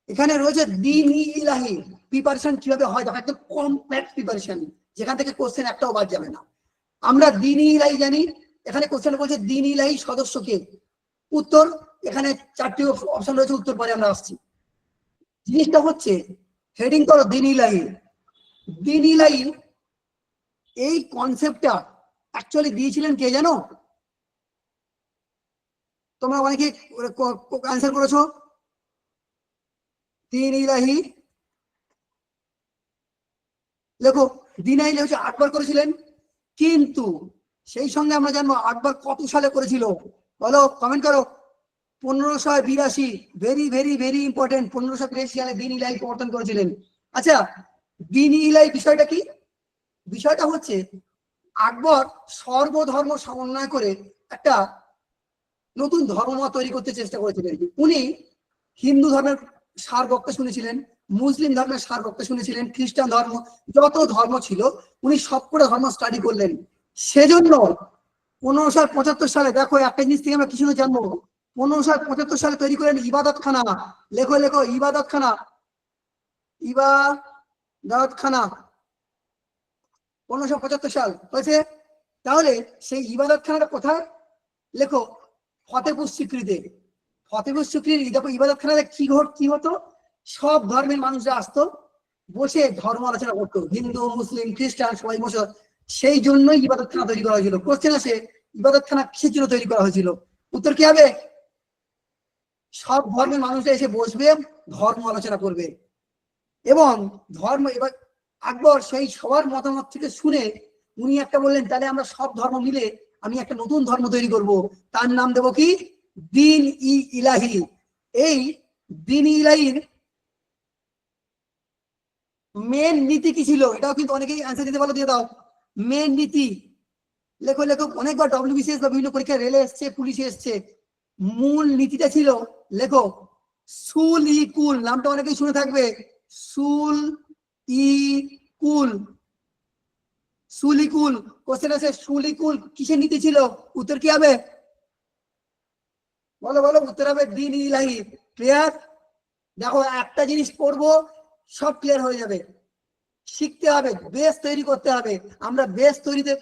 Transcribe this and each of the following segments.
এখানে রয়েছে দ্বীন-ই ইলাহি প্রিপারেশন কিভাবে হয়, দেখো একদম কমপ্লেক্স প্রিপারেশন, যেখান থেকে কোশ্চেন একটাও বাদ যাবে না। আমরা দ্বীন-ই ইলাহি জানি, এখানে কোশ্চেন বলছে দ্বীন-ই ইলাহি সদস্য কে? উত্তর এখানে 4টি অপশন রয়েছে, উত্তর পরে আমরা আসছি। জিনিসটা হচ্ছে হেডিং করো দ্বীন-ই ইলাহি। দ্বীন-ই ইলাহি এই কনসেপ্টটা অ্যাকচুয়ালি দিয়েছিলেন কে জানো? তোমরা অনেকে অ্যান্সার করেছো দ্বীন-ই ইলাহি। দেখো দ্বীন-ই ইলাহি হচ্ছে আকবর করেছিলেন, কিন্তু সেই সঙ্গে আমরা জানবো আকবর কত সালে করেছিল, বলো কমেন্ট করো। 1582, ভেরি ভেরি ভেরি ইম্পর্টেন্ট, 1582 সালে দ্বীন-ই ইলাহি প্রবর্তন করেছিলেন। আচ্ছা দ্বীন-ই ইলাহি বিষয়টা কি? বিষয়টা হচ্ছে আকবর সর্বধর্ম সমন্বয় করে একটা নতুন ধর্মমত তৈরি করতে চেষ্টা করেছিলেন। উনি হিন্দু ধর্মের সার বক্তা শুনেছিলেন, মুসলিম ধর্মের সার বক্তা শুনেছিলেন, খ্রিস্টান ধর্ম, যত ধর্ম ছিল উনি সবকটা ধর্ম স্টাডি করলেন। সেজন্য 1575 সালে, দেখো একটা জিনিস থেকে আমরা কিছু জানবো, 1575 সালে তৈরি করেন ইবাদতখানা। লেখো লেখো ইবাদতখানা, ইবাদতখানা 1575 সাল হয়েছে। তাহলে সেই ইবাদতখানাটা কোথায়? লেখো ফতেপুর সিক্রিতে। ফতেপুর সিক্রির দেখো ইবাদতখানাতে কি হতো, সব ধর্মের মানুষরা আসতো, বসে ধর্ম আলোচনা করতো, হিন্দু মুসলিম খ্রিস্টান সবাই বসে। সেই জন্যই ইবাদতখানা তৈরি করা হয়েছিল। কোশ্চেন আসে ইবাদতখানা কিসের জন্য তৈরি করা হয়েছিল? উত্তর কি হবে? সব ধর্মের মানুষরা এসে বসবে, ধর্ম আলোচনা করবে। এবং ধর্ম এবার আকবর সেই সবার মতামত থেকে শুনে উনি একটা বললেন, তাহলে আমরা সব ধর্ম মিলে আমি একটা নতুন ধর্ম তৈরি করব, তার নাম দেবো কি? দ্বীন-ই ইলাহি। এই দ্বীন-ই ইলাহির মেন নীতি কি ছিল? এটাও কিন্তু অনেকেই অ্যান্সার দিতে পারো, দিয়ে দাও। মেন নীতি লেখো লেখো, অনেকবার ডব্লিউবিসিএস বা বিভিন্ন পরীক্ষা রেলে এসছে, পুলিশে এসছে। মূল নীতিটা ছিল, লেখো সুল-ই-কুল, নামটা অনেকেই শুনে থাকবে। সুল-ই-কুল, সুল-ই-কুল। কোশ্চেন আছে সুল-ই-কুল কিসের নীতি ছিল? উত্তর কি হবে? বলো বলো, উত্তর হবে দ্বীন-ই ইলাহি। ক্লিয়ার? দেখো একটা জিনিস পড়বো, সব ক্লিয়ার হয়ে যাবে। শিখতে হবে, বেস তৈরি করতে হবে। আমরা বেস তৈরিতে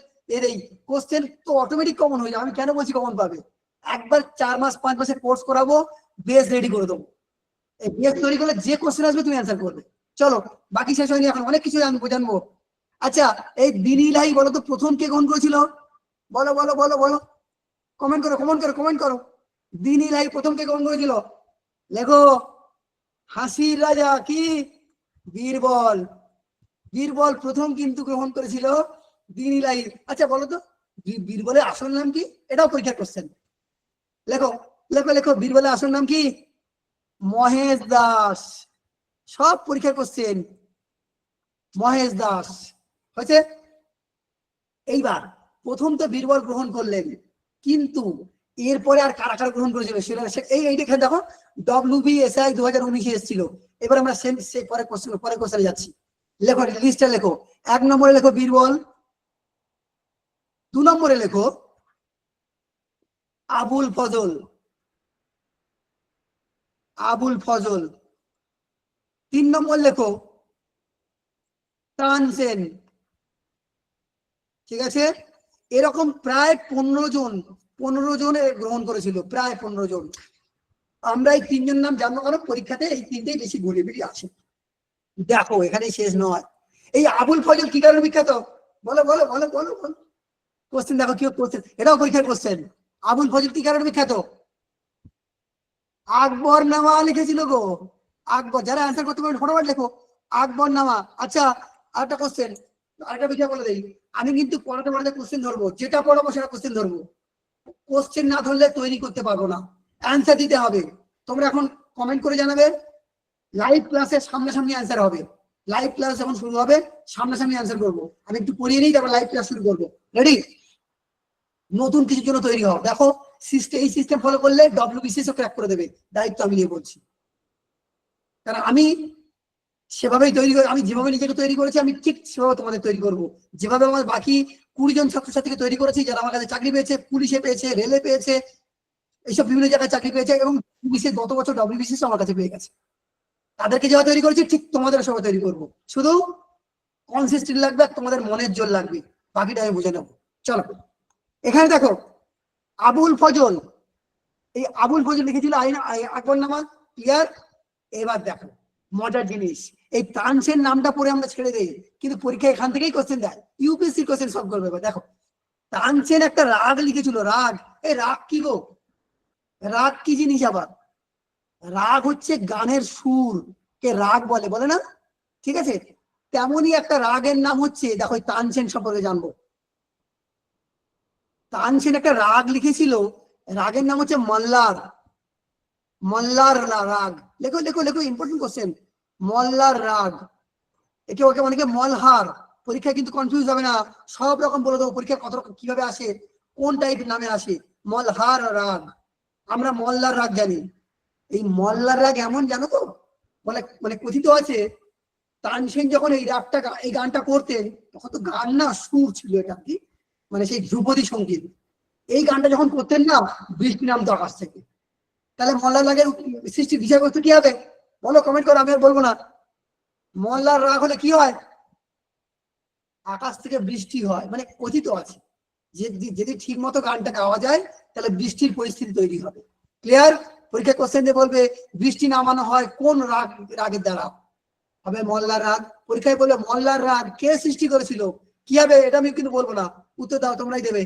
এই কোশ্চেন তো অটোমেটিক কমন হয়ে যাবে। আমি কেন বলছি কমন পাবে? একবার 4 মাস 5 মাসের কোর্স করাবো, বেস রেডি করে দেবো। এই বেস তৈরি করলে যে কোশ্চেন আসবে তুমি অ্যান্সার করবে। চলো বাকি শেষ হয়নি, এখন অনেক কিছু আমি জানবো। আচ্ছা এই দ্বীন-ই ইলাহি বলো তো প্রথম কে গ্রহণ করেছিল? বলো বলো বলো বলো, কমেন্ট করো কমেন্ট করো কমেন্ট করো। দ্বীন-ই ইলাহি প্রথম কে গ্রহণ করেছিল? লেখো হাসির রাজা কি? বীরবল। বীরবল প্রথম কিন্তু গ্রহণ করেছিল দ্বীন-ই ইলাহি। আচ্ছা বলো তো বীরবলের আসল নাম কি? এটাও পরীক্ষার কোশ্চেন। লেখো লেখো লেখো, বীরবলের আসল নাম কি? মহেশ দাস। সব পরীক্ষার কোশ্চেন, মহেশ দাস হয়েছে। এইবার প্রথম তো বীরবল গ্রহণ করলেন, কিন্তু এরপরে আর কারা কারা গ্রহণ করেছিল সেটা এইটা দেখো, WBSI 2019 এসেছিল। এবার আমরা পরে কোশ্চেনে যাচ্ছি। লেখো লিস্টটা লেখো। 1 নম্বরে লেখো বীরবল, 2 নম্বরে লেখো আবুল ফজল, আবুল ফজল। 3 নম্বর লেখো তানসেন। ঠিক আছে? এরকম প্রায় 15 জনে গ্রহণ করেছিল, প্রায় 15 জন। আমরা এই 3 জন নাম জানবো, কারণ পরীক্ষাতে এই 3টেই বেশি ঘুরে বেরিয়ে আসে। দেখো এখানে শেষ নয়। এই আবুল ফজল কি কারণে বিখ্যাত? বলো বলো বলো বলো বলো। কোশ্চেন দেখো কি কোশ্চেন, এটাও পরীক্ষার কোশ্চেন। আবুল ফজল কি কারণে বিখ্যাত? আকবর নামা লিখেছিল গো। আকবর, যারা অ্যান্সার করতে পারবে ফটোফট লেখো আকবর নামা। আচ্ছা আরেকটা কোশ্চেন, আরেকটা বিষয় বলে দেই। আমি কিন্তু পড়াতে পড়াতে কোশ্চেন ধরবো, যেটা পড়াবো সেটা কোশ্চেন ধরবো। কোশ্চেন না ধরলে তৈরি করতে পারবো না, অ্যান্সার দিতে হবে। তোমরা এখন কমেন্ট করে জানাবে। লাইভ ক্লাসে সামনাসামনি অ্যান্সার হবে। লাইভ ক্লাস যখন শুরু হবে সামনাসামনি অ্যান্সার করবো। আমি একটু পড়িয়ে নিই, তারপর লাইভ ক্লাস শুরু করবো। রেডি? নতুন কিছুর জন্য তৈরি হও। দেখো এই সিস্টেম ফলো করলে WBCS ক্র্যাক করে দেবে, দায়িত্ব আমি নিয়ে বলছি। কারণ আমি সেভাবেই তৈরি করে, আমি যেভাবে নিজেকে তৈরি করেছি আমি ঠিক সেভাবে তোমাদের তৈরি করবো। যেভাবে আমার বাকি 20 জন ছাত্রছাত্রীকে তৈরি করেছি, যারা আমার কাছে চাকরি পেয়েছে, পুলিশে পেয়েছে, রেলে পেয়েছে, এইসব বিভিন্ন জায়গায় চাকরি পেয়েছে, এবং গত বছর WBCS আমার কাছে পেয়ে গেছে। তাদেরকে যেভাবে তৈরি করেছি ঠিক তোমাদের সবাই তৈরি করবো, শুধু কনসিস্টেন্ট লাগবে আর তোমাদের মনের জোর লাগবে, বাকিটা আমি বুঝে নেবো। চলো এখানে দেখো আবুল ফজল, এই আবুল ফজল লিখেছিল আকবর নামা, ক্লিয়ার? এবার দেখো মজার জিনিস, এই তানসেন নামটা পড়ে আমরা ছেড়ে দেই, কিন্তু পরীক্ষা এখান থেকেই কোশ্চেন দেয়, ইউপিএসসি কোশ্চেন সলভ করবে। দেখো তানসেন একটা রাগ লিখেছিল, রাগ। এই রাগ কি গো? রাগ কি জিনিস আবার? রাগ হচ্ছে গানের সুর কে রাগ বলে, বলে না? ঠিক আছে, তেমনই একটা রাগের নাম হচ্ছে, দেখো তানসেন সম্পর্কে জানবো। তানসেন একটা রাগ লিখেছিল, রাগের নাম হচ্ছে মল্লার। মল্লার রাগ, লেখো লেখো লেখো, ইম্পর্টেন্ট কোশ্চেন। মল্লার রাগ, একে ওকে অনেকে মলহার, পরীক্ষায় কিন্তু কনফিউজ হবে না, সব রকম বলে দেবো পরীক্ষা কত কিভাবে আসে, কোন টাইপের নামে আসে। মলহার রাগ, আমরা মল্লার রাগ জানি। এই মল্লার রাগ এমন, জানো তো, বলে মানে কথিত আছে তানসেন যখন এই রাগটা এই গানটা করতেন, তখন তো গান না, সুর ছিল এটা কি, মানে সেই ধ্রুপদী সঙ্গীত। এই গানটা যখন করতেন না, বৃষ্টি নামতো আকাশ থেকে। তাহলে মল্লার রাগের সৃষ্টির বিষয়বস্তু কি হবে বলো, কমেন্ট করো, আমি আর বলবো না। মল্লার রাগ হলে কি হয়? আকাশ থেকে বৃষ্টি হয়, মানে কথিত আছে যে যদি ঠিক মতো গানটা গাওয়া যায় তাহলে বৃষ্টির পরিস্থিতি তৈরি হবে। ক্লিয়ার? পরীক্ষা কোশ্চেন দিয়ে বলবে বৃষ্টি নামানো হয় কোন রাগ, রাগের দ্বারা হবে মল্লার রাগ। পরীক্ষায় বলবে মল্লার রাগ কে সৃষ্টি করেছিল, কি হবে, এটা আমি কিন্তু বলবো না, উত্তর দাও তোমরাই দেবে।